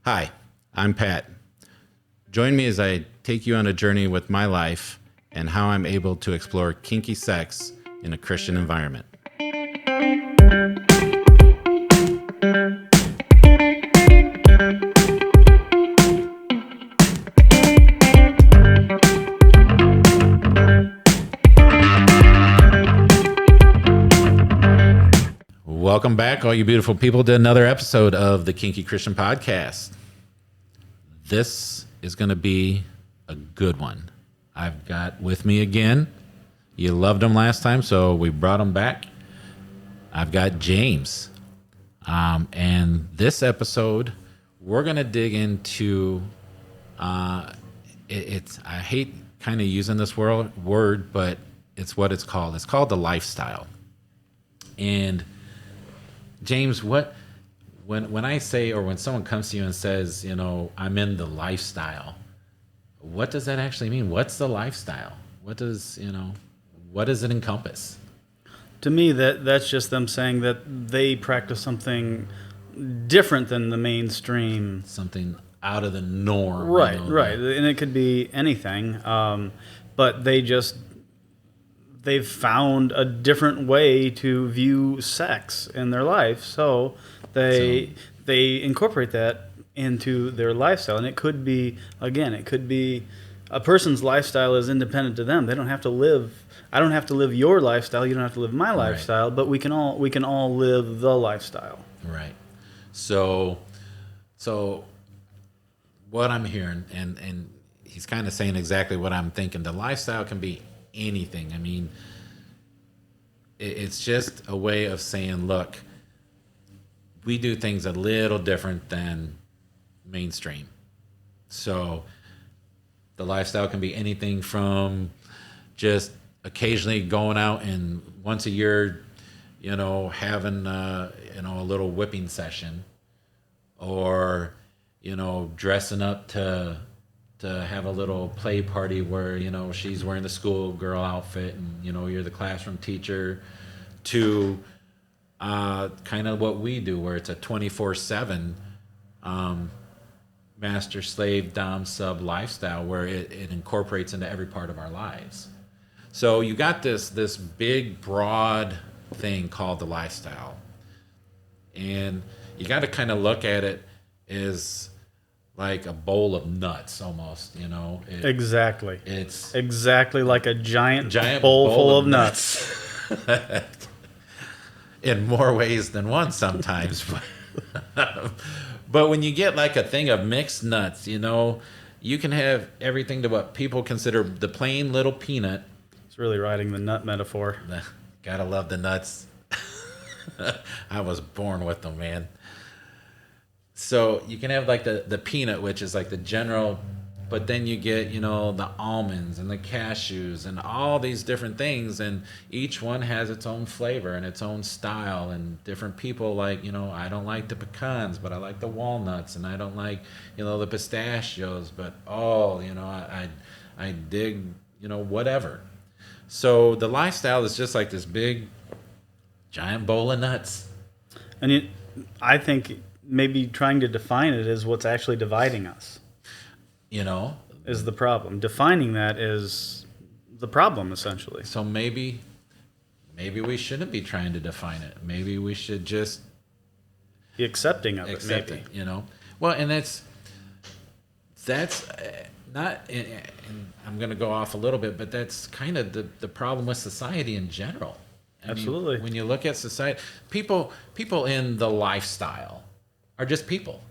Hi, I'm Pat. Join me as I take you on a journey with my life and how I'm able to explore kinky sex in a Christian environment. Welcome back, all you beautiful people, to another episode of the Kinky Christian Podcast. This is going to be a good one. I've got with me again. You loved him last time, so we brought him back. I've got James. And this episode, we're going to dig into, I hate kind of using this word, but it's what it's called. It's called the lifestyle. And James, when I say, or when someone comes to you and says, I'm in the lifestyle, what does that actually mean? What's the lifestyle? What does it encompass? To me, that's just them saying that they practice something different than the mainstream. Something out of the norm. Right. And it could be anything. But they've found a different way to view sex in their life. So they incorporate that into their lifestyle. And it could be a person's lifestyle is independent to them. They don't have to live. I don't have to live your lifestyle. You don't have to live my lifestyle. But we can all live the lifestyle. Right. So what I'm hearing, and he's kind of saying exactly what I'm thinking. The lifestyle can be anything. I mean, it's just a way of saying, look, we do things a little different than mainstream. So the lifestyle can be anything from just occasionally going out and once a year, having a little whipping session, or dressing up to have a little play party where she's wearing the schoolgirl outfit and you're the classroom teacher, to kind of what we do where it's a 24/7 master slave dom sub lifestyle where it incorporates into every part of our lives. So you got this big broad thing called the lifestyle, and you got to kind of look at it as like a bowl of nuts almost, Exactly. It's exactly like a giant bowl full of nuts. In more ways than one sometimes. But when you get like a thing of mixed nuts, you can have everything to what people consider the plain little peanut. It's really riding the nut metaphor. Gotta love the nuts. I was born with them, man. So you can have like the peanut, which is like the general, but then you get, the almonds and the cashews and all these different things. And each one has its own flavor and its own style. And different people like, I don't like the pecans, but I like the walnuts. And I don't like, the pistachios, but I dig, whatever. So the lifestyle is just like this big, giant bowl of nuts. And I think maybe trying to define it is what's actually dividing us. Is the problem. Defining that is the problem, essentially. So maybe we shouldn't be trying to define it. Maybe we should just be accepting of accept it. Maybe. Well, and that's not. And I'm going to go off a little bit, but that's kind of the problem with society in general. Absolutely. I mean, when you look at society, people in the lifestyle are just people.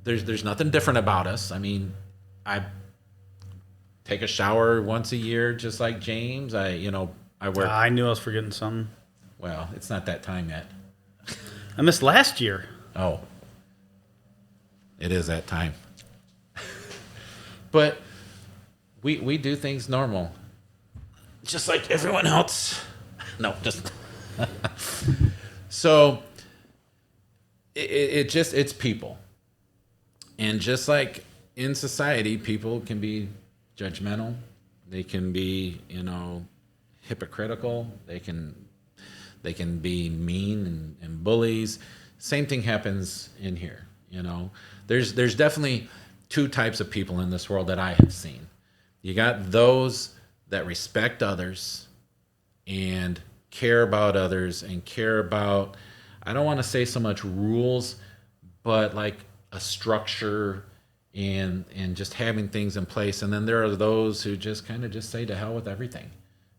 There's nothing different about us. I mean, I take a shower once a year, just like James. I work. I knew I was forgetting something. Well, it's not that time yet. I missed last year. Oh, it is that time. But we do things normal, just like everyone else. No, just so it's people. And just like in society, people can be judgmental. They can be, hypocritical. They can be mean and bullies. Same thing happens in here. You know, there's definitely two types of people in this world that I have seen. You got those that respect others and care about others and care about, I don't want to say so much rules, but like a structure and just having things in place. And then there are those who just kind of just say to hell with everything.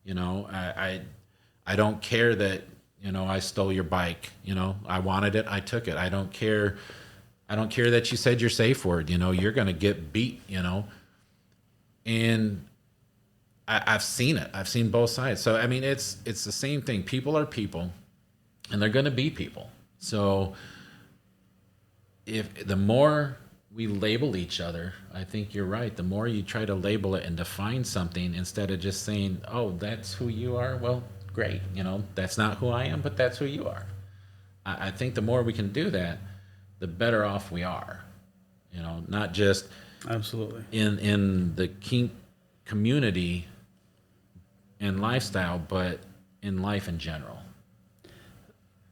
You know, I don't care that, you know, I stole your bike. You know, I wanted it, I took it. I don't care. I don't care that you said your safe word. You know, you're going to get beat. You know, and I've seen it. I've seen both sides. So I mean, it's the same thing. People are people, and they're going to be people. So if the more we label each other, I think you're right. The more you try to label it and define something instead of just saying, "Oh, that's who you are." Well, great. You know, that's not who I am, but that's who you are. I think the more we can do that, the better off we are. You know, not just Absolutely. in the kink community and lifestyle, but in life in general.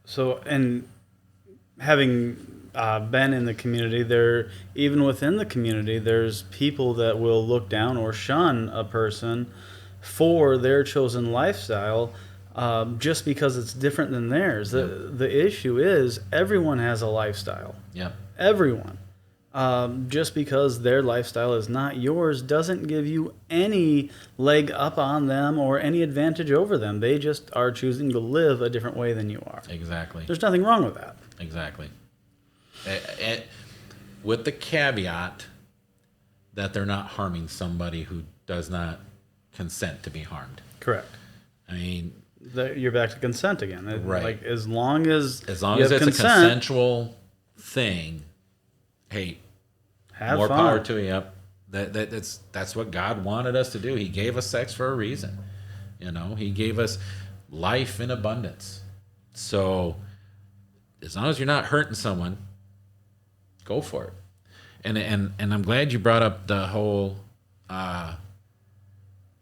So, and having been in the community, there, even within the community, there's people that will look down or shun a person for their chosen lifestyle, just because it's different than theirs. The issue is everyone has a lifestyle. Yep. Everyone. Just because their lifestyle is not yours doesn't give you any leg up on them or any advantage over them. They just are choosing to live a different way than you are. Exactly. There's nothing wrong with that. Exactly. With the caveat that they're not harming somebody who does not consent to be harmed. Correct. I mean, You're back to consent again. Right. Like as long as it's you have a consensual thing, hey, have more fun. power to you. Yep. That's what God wanted us to do. He gave us sex for a reason. You know, He gave us life in abundance. So as long as you're not hurting someone, go for it. And I'm glad you brought up the whole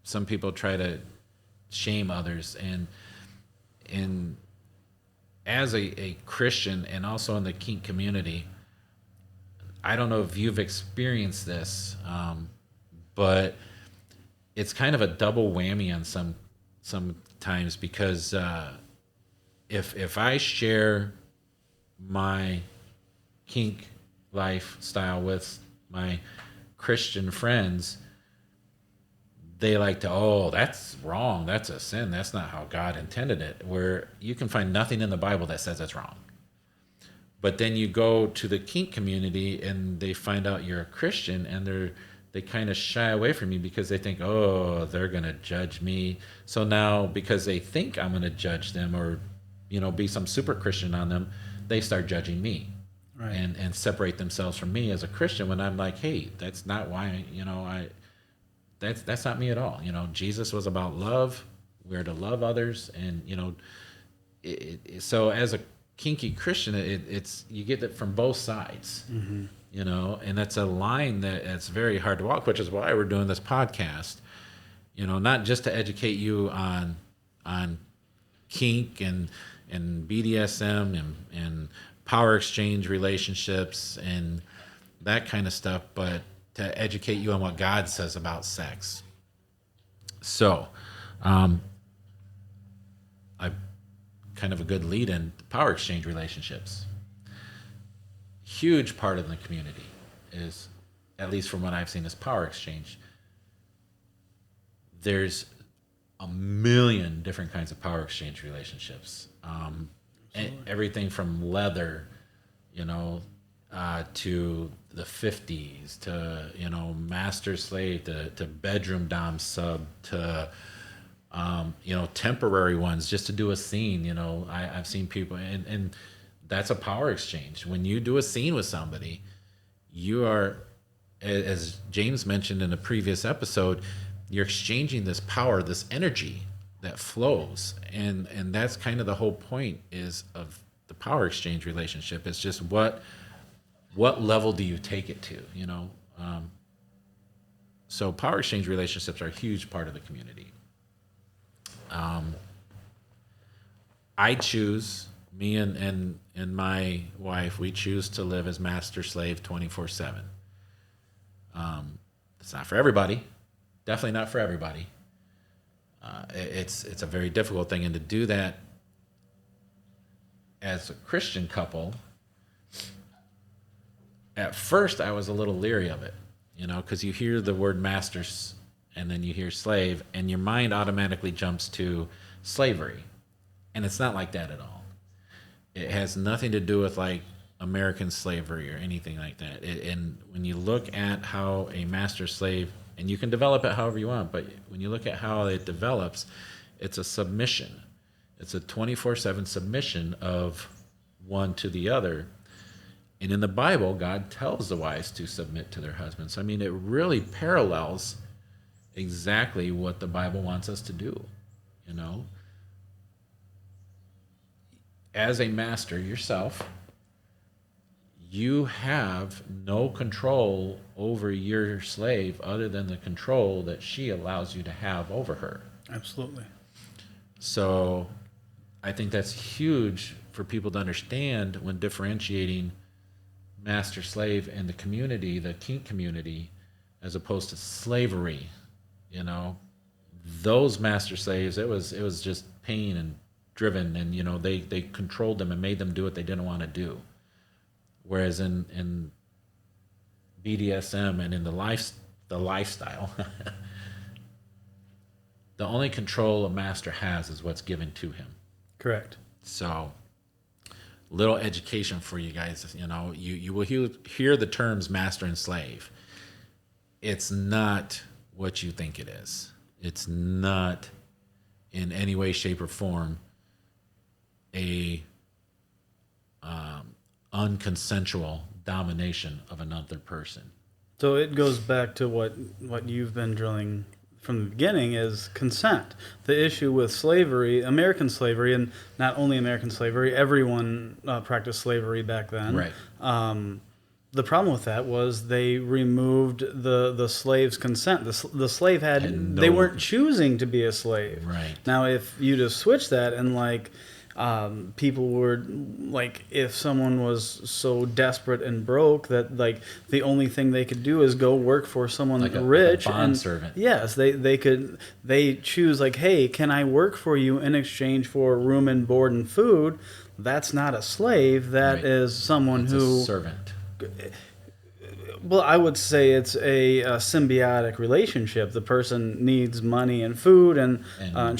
some people try to shame others, and as a Christian and also in the kink community, I don't know if you've experienced this, but it's kind of a double whammy on sometimes because if I share my kink lifestyle with my Christian friends, they like to, oh, that's wrong, that's a sin, that's not how God intended it, where you can find nothing in the Bible that says it's wrong. But then you go to the kink community and they find out you're a Christian, and they kind of shy away from you because they think, oh, they're going to judge me. So now, because they think I'm going to judge them or, you know, be some super Christian on them, they start judging me. Right. And separate themselves from me as a Christian, when I'm like, hey, that's not why, you know, that's not me at all. You know, Jesus was about love. We're to love others. And, you know, so as a kinky Christian, it's you get it from both sides, mm-hmm. You know, and that's a line that's very hard to walk, which is why we're doing this podcast, you know, not just to educate you on kink and BDSM and power exchange relationships and that kind of stuff, but to educate you on what God says about sex. So, I kind of a good lead in power exchange relationships. Huge part of the community is, at least from what I've seen, is power exchange. There's a million different kinds of power exchange relationships. Everything from leather, you know, to the 50s, to, you know, master slave, to bedroom dom sub, to you know, temporary ones just to do a scene. You know, I've seen people, and that's a power exchange. When you do a scene with somebody, you are, as James mentioned in a previous episode, you're exchanging this power, this energy that flows, and that's kind of the whole point is of the power exchange relationship. It's just what level do you take it to, you know? So power exchange relationships are a huge part of the community. I choose me and my wife, we choose to live as master slave 24/7. It's not for everybody, definitely not for everybody. It's a very difficult thing, and to do that as a Christian couple, at first I was a little leery of it, because you hear the word masters and then you hear slave, and your mind automatically jumps to slavery, and it's not like that at all. It has nothing to do with like American slavery or anything like that. And when you look at how a master slave, and you can develop it however you want, but when you look at how it develops, it's a submission. It's a 24/7 submission of one to the other. And in the Bible, God tells the wives to submit to their husbands. I mean, it really parallels exactly what the Bible wants us to do, As a master yourself, you have no control over your slave other than the control that she allows you to have over her. Absolutely. So I think that's huge for people to understand when differentiating master slave in the community, the kink community, as opposed to slavery. Those master slaves, it was just pain and driven, and they controlled them and made them do what they didn't want to do. Whereas in BDSM and in the lifestyle, the only control a master has is what's given to him. Correct. So, little education for you guys. You will hear the terms master and slave. It's not what you think it is. It's not in any way, shape, or form a unconsensual domination of another person. So it goes back to what you've been drilling from the beginning is consent. The issue with slavery, American slavery, and not only American slavery, everyone practiced slavery back then. Right. The problem with that was they removed the slave's consent. The slave they weren't choosing to be a slave. Right. Now, if you just switch that and people were like, if someone was so desperate and broke that the only thing they could do is go work for someone rich, like a bond servant. Yes, they choose hey, can I work for you in exchange for room and board and food? That's not a slave. That Right. is someone It's who a servant. Well, I would say it's a symbiotic relationship. The person needs money and food and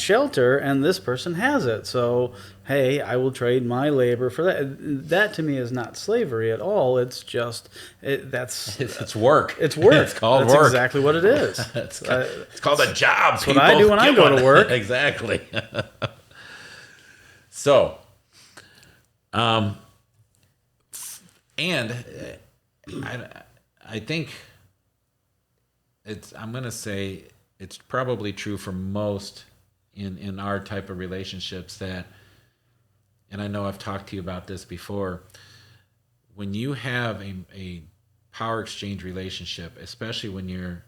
shelter, and this person has it. So, hey, I will trade my labor for that. That to me is not slavery at all. It's just It's work. It's work. It's called That's work. exactly what it is. It's called a job. That's what I do when I go to work. Exactly. So, and I think I'm going to say it's probably true for most in our type of relationships that, and I know I've talked to you about this before, when you have a power exchange relationship, especially when you're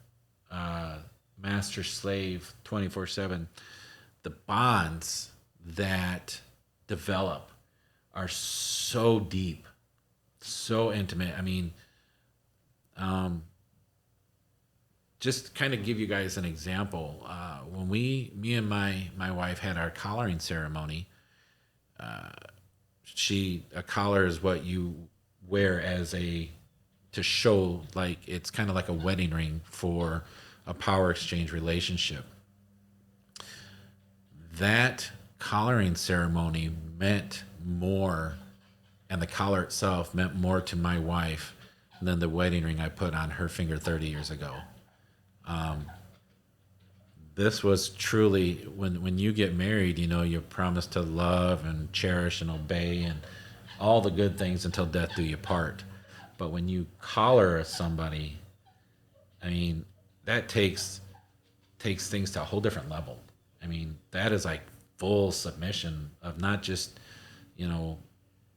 master slave 24/7, the bonds that develop are so deep, so intimate. I mean, just kind of give you guys an example. When me and my wife had our collaring ceremony, a collar is what you wear to show it's kind of like a wedding ring for a power exchange relationship. That collaring ceremony meant more, and the collar itself meant more to my wife than the wedding ring I put on her finger 30 years ago. This was truly, when you get married, you're promised to love and cherish and obey and all the good things until death do you part. But when you collar somebody, I mean, that takes things to a whole different level. I mean, that is like full submission of not just,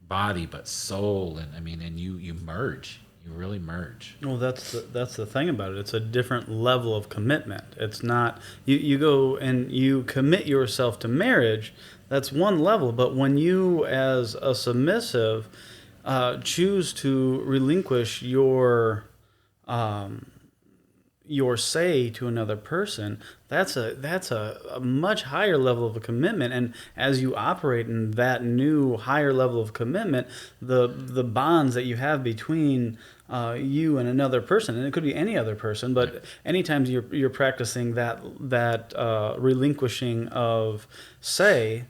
body, but soul. And I mean, and you merge. You really merge. Well, that's the thing about it. It's a different level of commitment. It's not you go and you commit yourself to marriage. That's one level. But when you, as a submissive, choose to relinquish your say to another person, that's a much higher level of a commitment. And as you operate in that new higher level of commitment, the bonds that you have between you and another person, and it could be any other person, but anytime you're practicing that relinquishing of say,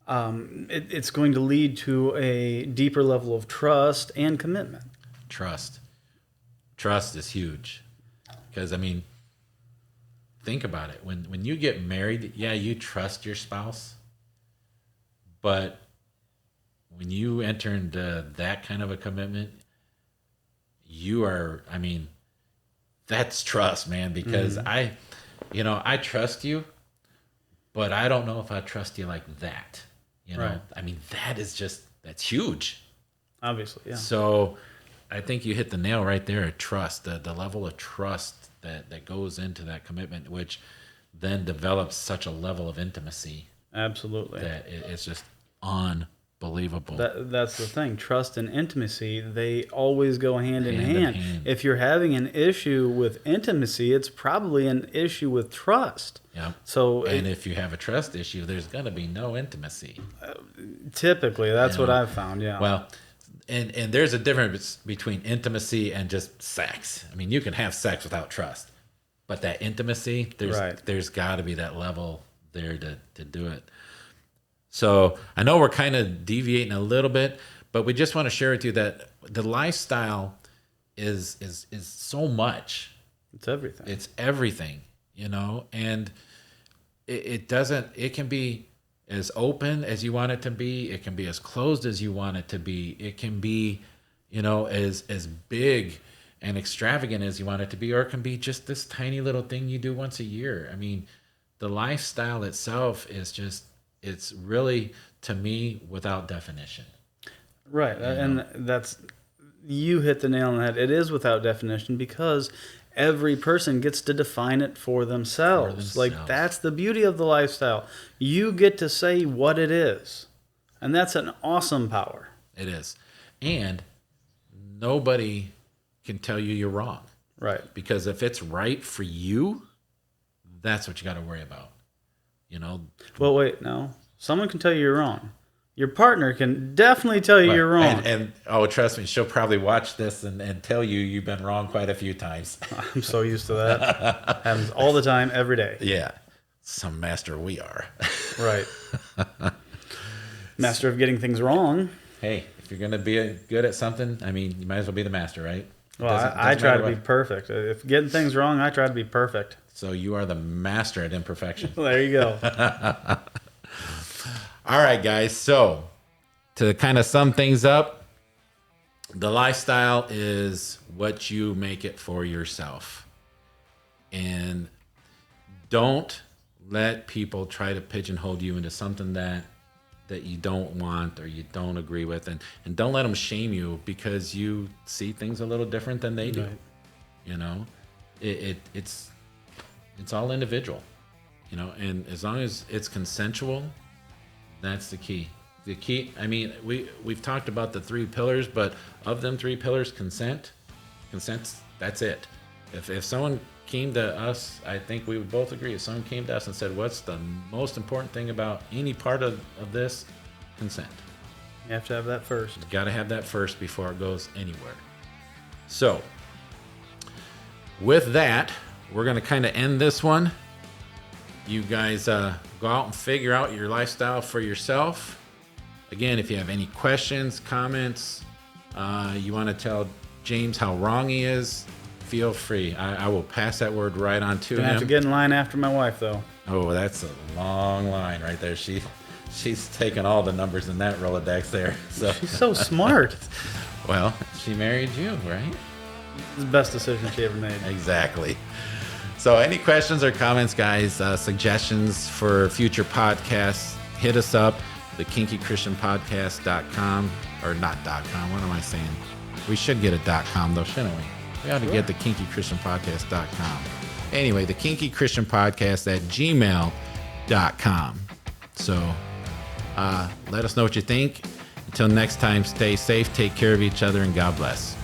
it's going to lead to a deeper level of trust and commitment. Trust is huge. Because, I mean, think about it. When you get married, yeah, you trust your spouse. But when you enter into that kind of a commitment, that's trust, man. Because I trust you, but I don't know if I trust you like that. Right. I mean, that's huge. Obviously, yeah. So I think you hit the nail right there at trust, the level of trust that goes into that commitment, which then develops such a level of intimacy. Absolutely. That it's just unbelievable. That's the thing. Trust and intimacy, they always go hand in hand. If you're having an issue with intimacy, it's probably an issue with trust. Yeah. So, if you have a trust issue, there's going to be no intimacy. Typically, that's what I've found, yeah. Well, and there's a difference between intimacy and just sex. I mean, you can have sex without trust, but that intimacy, there's got to be that level there to do it. So I know we're kind of deviating a little bit, but we just want to share with you that the lifestyle is so much. It's everything. It's everything, and it can be as open as you want it to be. It can be as closed as you want it to be. It can be, as big and extravagant as you want it to be, or it can be just this tiny little thing you do once a year. I mean, the lifestyle itself is it's really, to me, without definition. Right. And you hit the nail on the head. It is without definition because every person gets to define it for themselves. Like, that's the beauty of the lifestyle. You get to say what it is. And that's an awesome power. It is. And nobody can tell you you're wrong. Right. Because if it's right for you, that's what you got to worry about. Well, wait, no. Someone can tell you you're wrong. Your partner can definitely tell you you're wrong. And trust me, she'll probably watch this and tell you you've been wrong quite a few times. I'm so used to that. Happens all the time, every day. Yeah. Some master we are. Right. Master of getting things wrong. Hey, if you're going to be good at something, I mean, you might as well be the master, right? Well, I try to be perfect. If getting things wrong, I try to be perfect. So you are the master at imperfection. Well, there you go. All right, guys. So to kind of sum things up, the lifestyle is what you make it for yourself. And don't let people try to pigeonhole you into something that you don't want or you don't agree with. And don't let them shame you because you see things a little different than they do. Right. It's all individual, and as long as it's consensual, that's the key. The key, I mean, we've talked about the 3 pillars, but of them 3 pillars, consent's, that's it. If someone came to us, I think we would both agree, if someone came to us and said, what's the most important thing about any part of this? Consent. You have to have that first. You got to have that first before it goes anywhere. So, with that, we're going to kind of end this one. You guys go out and figure out your lifestyle for yourself. Again, if you have any questions, comments, you want to tell James how wrong he is, feel free. I will pass that word right on to him. Gonna have to get in line after my wife, though. Oh, that's a long line right there. She's taken all the numbers in that Rolodex there. So she's so smart. Well, she married you, right? It's the best decision she ever made. Exactly. So any questions or comments, guys, suggestions for future podcasts, hit us up, thekinkychristianpodcast.com, or not .com, what am I saying? We should get a .com though, shouldn't we? We ought to get the kinkychristianpodcast.com. Anyway, the kinkychristianpodcast at gmail.com. So Let us know what you think. Until next time, stay safe, take care of each other, and God bless.